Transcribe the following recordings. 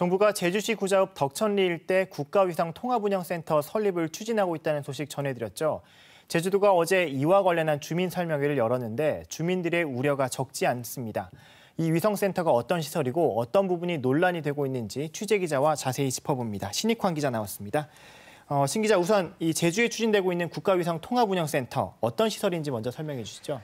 정부가 제주시 구자읍 덕천리 일대 국가위성통합운영센터 설립을 추진하고 있다는 소식 전해드렸죠. 제주도가 어제 이와 관련한 주민 설명회를 열었는데 주민들의 우려가 적지 않습니다. 이 위성센터가 어떤 시설이고 어떤 부분이 논란이 되고 있는지 취재기자와 자세히 짚어봅니다. 신익환 기자 나왔습니다. 신 기자, 우선 이 제주에 추진되고 있는 국가위성통합운영센터 어떤 시설인지 먼저 설명해 주시죠.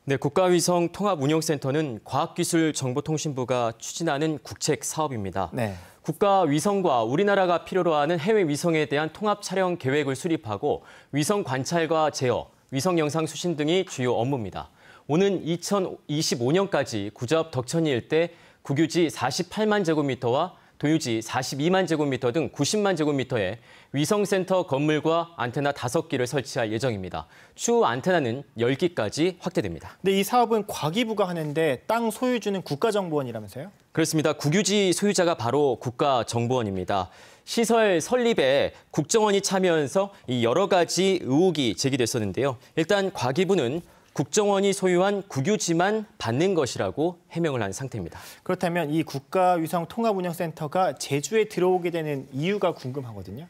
네, 국가위성통합운영센터는 과학기술정보통신부가 추진하는 국책 사업입니다. 네. 국가위성과 우리나라가 필요로 하는 해외 위성에 대한 통합 촬영 계획을 수립하고 위성 관찰과 제어, 위성 영상 수신 등이 주요 업무입니다. 오는 2025년까지 구자읍 덕천리 일대 국유지 48만 제곱미터와 도유지 42만 제곱미터 등 90만 제곱미터의 위성센터 건물과 안테나 5기를 설치할 예정입니다. 추후 안테나는 10기까지 확대됩니다. 근데 이 사업은 과기부가 하는데 땅 소유주는 국가정보원이라면서요? 그렇습니다. 국유지 소유자가 바로 국가정보원입니다. 시설 설립에 국정원이 참여해서 여러 가지 의혹이 제기됐었는데요. 일단 과기부는 국정원이 소유한 국유지만 받는 것이라고 해명을 한 상태입니다. 그렇다면 이 국가위성통합운영센터가 제주에 들어오게 되는 이유가 궁금하거든요.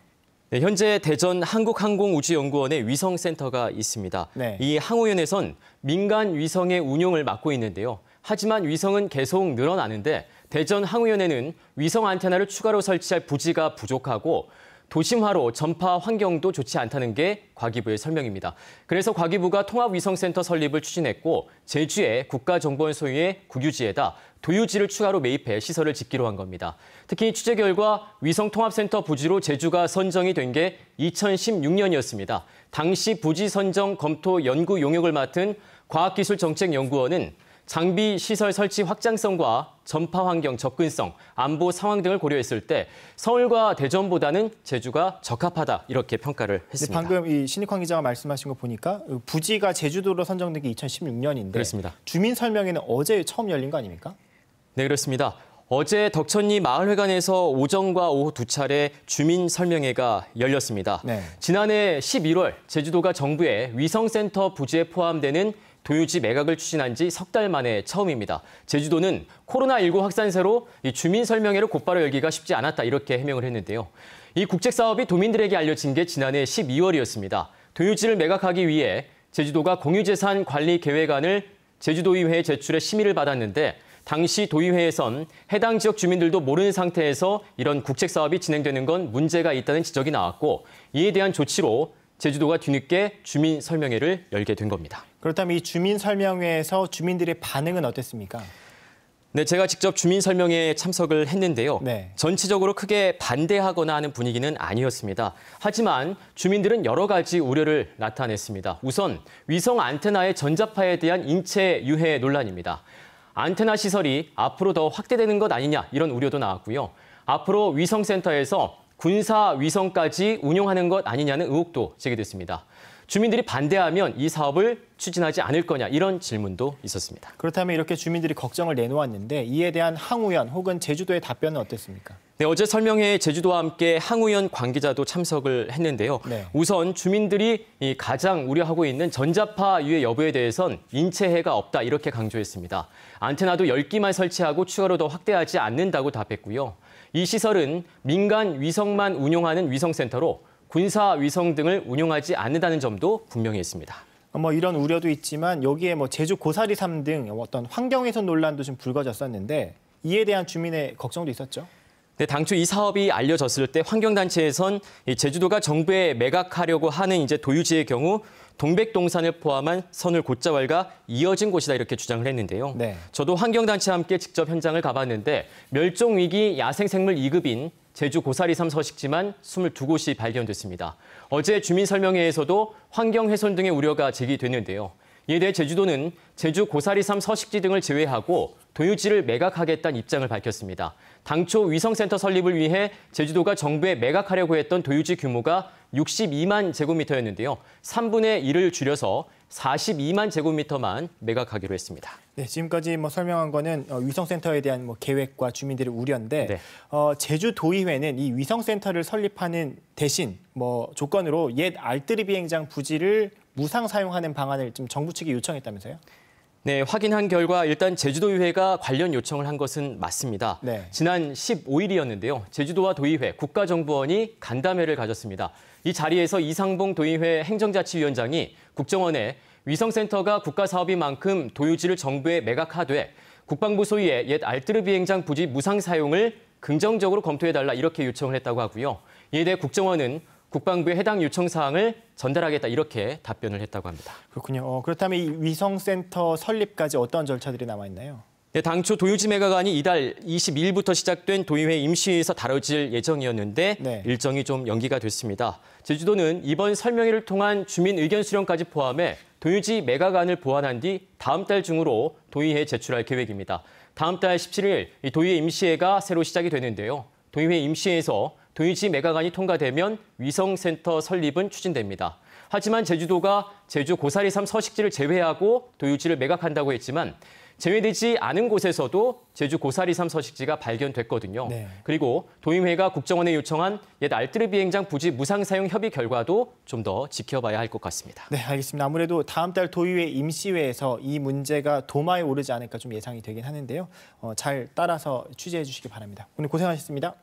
네, 현재 대전 한국항공우주연구원에 위성센터가 있습니다. 네. 이 항우연에선 민간 위성의 운용을 맡고 있는데요. 하지만 위성은 계속 늘어나는데 대전 항우연에는 위성 안테나를 추가로 설치할 부지가 부족하고 도심화로 전파 환경도 좋지 않다는 게 과기부의 설명입니다. 그래서 과기부가 통합위성센터 설립을 추진했고 제주의 국가정보원 소유의 국유지에다 도유지를 추가로 매입해 시설을 짓기로 한 겁니다. 특히 취재 결과 위성통합센터 부지로 제주가 선정이 된 게 2016년이었습니다. 당시 부지 선정 검토 연구 용역을 맡은 과학기술정책연구원은 장비 시설 설치 확장성과 전파 환경 접근성, 안보 상황 등을 고려했을 때 서울과 대전보다는 제주가 적합하다 이렇게 평가를 했습니다. 방금 이 신익환 기자가 말씀하신 거 보니까 부지가 제주도로 선정된 게 2016년인데 그렇습니다. 주민 설명회는 어제 처음 열린 거 아닙니까? 네, 그렇습니다. 어제 덕천리 마을회관에서 오전과 오후 2차례 주민 설명회가 열렸습니다. 네. 지난해 11월 제주도가 정부의 위성센터 부지에 포함되는 도유지 매각을 추진한 지 석 달 만에 처음입니다. 제주도는 코로나19 확산세로 이 주민 설명회를 곧바로 열기가 쉽지 않았다 이렇게 해명을 했는데요. 이 국책 사업이 도민들에게 알려진 게 지난해 12월이었습니다. 도유지를 매각하기 위해 제주도가 공유재산 관리 계획안을 제주도의회에 제출해 심의를 받았는데 당시 도의회에선 해당 지역 주민들도 모르는 상태에서 이런 국책 사업이 진행되는 건 문제가 있다는 지적이 나왔고 이에 대한 조치로 제주도가 뒤늦게 주민 설명회를 열게 된 겁니다. 그렇다면 이 주민 설명회에서 주민들의 반응은 어땠습니까? 네, 제가 직접 주민 설명회에 참석을 했는데요. 네. 전체적으로 크게 반대하거나 하는 분위기는 아니었습니다. 하지만 주민들은 여러 가지 우려를 나타냈습니다. 우선 위성 안테나의 전자파에 대한 인체 유해 논란입니다. 안테나 시설이 앞으로 더 확대되는 것 아니냐 이런 우려도 나왔고요. 앞으로 위성센터에서 군사 위성까지 운용하는 것 아니냐는 의혹도 제기됐습니다. 주민들이 반대하면 이 사업을 추진하지 않을 거냐 이런 질문도 있었습니다. 그렇다면 이렇게 주민들이 걱정을 내놓았는데 이에 대한 항우연 혹은 제주도의 답변은 어땠습니까? 네, 어제 설명회에 제주도와 함께 항우연 관계자도 참석을 했는데요. 네. 우선 주민들이 가장 우려하고 있는 전자파 유해 여부에 대해선 인체해가 없다 이렇게 강조했습니다. 안테나도 10기만 설치하고 추가로 더 확대하지 않는다고 답했고요. 이 시설은 민간 위성만 운용하는 위성센터로 군사 위성 등을 운용하지 않는다는 점도 분명히 했습니다. 이런 우려도 있지만 여기에 제주 고사리 삶 등 어떤 환경훼손 논란도 좀 불거졌었는데 이에 대한 주민의 걱정도 있었죠. 네, 당초 이 사업이 알려졌을 때 환경단체에선 제주도가 정부에 매각하려고 하는 이제 도유지의 경우 동백동산을 포함한 선을 곧자왈과 이어진 곳이다 이렇게 주장을 했는데요. 네. 저도 환경단체와 함께 직접 현장을 가봤는데 멸종위기 야생생물 2급인 제주 고사리섬 서식지만 22곳이 발견됐습니다. 어제 주민설명회에서도 환경훼손 등의 우려가 제기됐는데요. 이에 대해 제주도는 제주 고사리섬 서식지 등을 제외하고 도유지를 매각하겠다는 입장을 밝혔습니다. 당초 위성센터 설립을 위해 제주도가 정부에 매각하려고 했던 도유지 규모가 62만 제곱미터였는데요. 3분의 1을 줄여서 42만 제곱미터만 매각하기로 했습니다. 네, 지금까지 설명한 거는 위성센터에 대한 계획과 주민들의 우려인데 네. 제주도의회는 이 위성센터를 설립하는 대신 조건으로 옛 알뜨리 비행장 부지를 무상 사용하는 방안을 좀 정부 측에 요청했다면서요? 네, 확인한 결과 일단 제주도의회가 관련 요청을 한 것은 맞습니다. 네. 지난 15일이었는데요. 제주도와 도의회, 국가정보원이 간담회를 가졌습니다. 이 자리에서 이상봉 도의회 행정자치위원장이 국정원에 위성센터가 국가사업인 만큼 도유지를 정부에 매각하되 국방부 소유의 옛 알뜨르 비행장 부지 무상 사용을 긍정적으로 검토해달라 이렇게 요청을 했다고 하고요. 이에 대해 국정원은 국방부에 해당 요청 사항을 전달하겠다 이렇게 답변을 했다고 합니다. 그렇군요. 그렇다면 이 위성센터 설립까지 어떤 절차들이 남아 있나요? 네, 당초 도유지 매각안이 이달 22일부터 시작된 도의회 임시회에서 다뤄질 예정이었는데 네. 일정이 좀 연기가 됐습니다. 제주도는 이번 설명회를 통한 주민 의견 수렴까지 포함해 도유지 매각안을 보완한 뒤 다음 달 중으로 도의회에 제출할 계획입니다. 다음 달 17일 이 도의회 임시회가 새로 시작이 되는데요. 도의회 임시회에서 도유지 매각안이 통과되면 위성센터 설립은 추진됩니다. 하지만 제주도가 제주 고사리 3 서식지를 제외하고 도유지를 매각한다고 했지만 제외되지 않은 곳에서도 제주 고사리 3 서식지가 발견됐거든요. 네. 그리고 도의회가 국정원에 요청한 옛 알뜨르 비행장 부지 무상 사용 협의 결과도 좀 더 지켜봐야 할 것 같습니다. 네, 알겠습니다. 아무래도 다음 달 도의회 임시회에서 이 문제가 도마에 오르지 않을까 좀 예상이 되긴 하는데요. 잘 따라서 취재해 주시기 바랍니다. 오늘 고생하셨습니다.